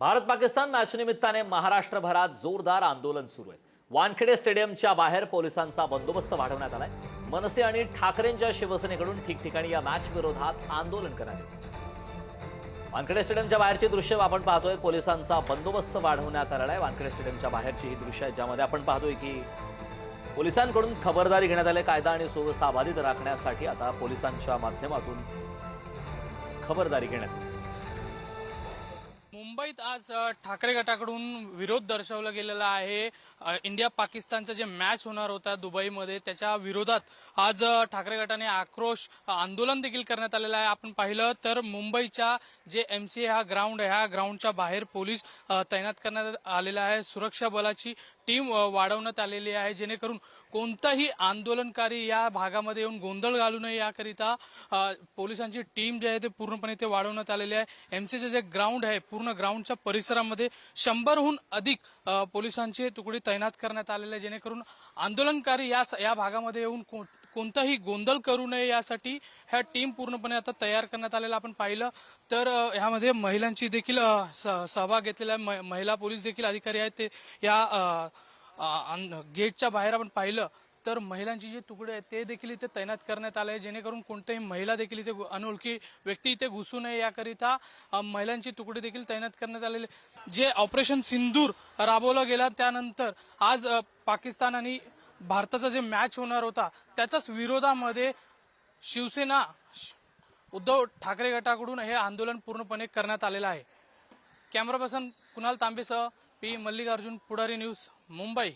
Bharat Pakistan match निमित्ताने महाराष्ट्रभरात जोरदार आंदोलन सुरू आहे। वानखेडे स्टेडियमच्या बाहेर पोलिसांचा बंदोबस्त वाढवण्यात आलाय। मनसे आणि ठाकरेंच्या शिवसेनेकडून ठिकठिकाणी या मॅच विरोधात आंदोलन करण्यात येतं। वानखेडे स्टेडियमच्या बाहेरची दृश्य आपण पाहतोय। पोलिसांचा बंदोबस्त वाढवण्यात आलेला आहे। वानखेडे स्टेडियमच्या बाहेरची ही दृश्य आहे, ज्यामध्ये आपण पाहतोय की पोलिसांकडून खबरदारी घेण्यात आली। कायदा आणि सुव्यवस्था बाधित राखण्यासाठी आता पोलिसांच्या माध्यमातून खबरदारी घेण्यात आली। मुंबईत आज ठाकरे गटाकडून विरोध दर्शवला गेलेला आहे। इंडिया पाकिस्तानचा जे मॅच होणार होता दुबईमध्ये, त्याच्या विरोधात आज ठाकरे गटाने आक्रोश आंदोलन देखील करण्यात आलेलं आहे। आपण पाहिलं तर मुंबईच्या जे MCA हा ग्राउंड आहे, ह्या ग्राउंडच्या बाहेर पोलीस तैनात करण्यात आलेला आहे। सुरक्षा बलाची टीम वाढवण्यात आलेली आहे, जेणेकरून कोणताही आंदोलनकारी या भागामध्ये येऊन गोंधळ घालू नये याकरिता पोलिसांची टीम जी आहे ते पूर्णपणे ते वाढवण्यात आलेली आहे। MCAचे जे ग्राउंड आहे, पूर्ण ग्राउंडच्या परिसरामध्ये 100हून अधिक पोलिसांचे तुकडे तैनात करण्यात आलेले आहे, जेणेकरून आंदोलनकारी या भागामध्ये येऊन कोणताही गोंधळ करू नये यासाठी ह्या टीम पूर्णपणे आता तयार करण्यात आलेला आपण पाहिलं तर ह्यामध्ये महिलांची देखील सहभाग घेतलेला महिला पोलीस देखील अधिकारी आहेत ते या गेटच्या बाहेर आपण पाहिलं तर महिलांची जे तुकडे आहेत ते देखील इथे तैनात करण्यात आले, जेणेकरून कोणत्याही महिला देखील इथे अनोळखी व्यक्ती इथे घुसू नये याकरिता महिलांची तुकडे देखील तैनात करण्यात आलेले। जे ऑपरेशन सिंदूर राबवलं गेलं त्यानंतर आज पाकिस्तान आणि भारताचा जे मॅच होणार होता त्याच्याच विरोधामध्ये शिवसेना उद्धव ठाकरे गटाकडून हे आंदोलन पूर्णपणे करण्यात आलेलं आहे। कॅमेरा पर्सन कुणाल तांबेसह पी मल्लिकार्जुन, पुढारी न्यूज, मुंबई।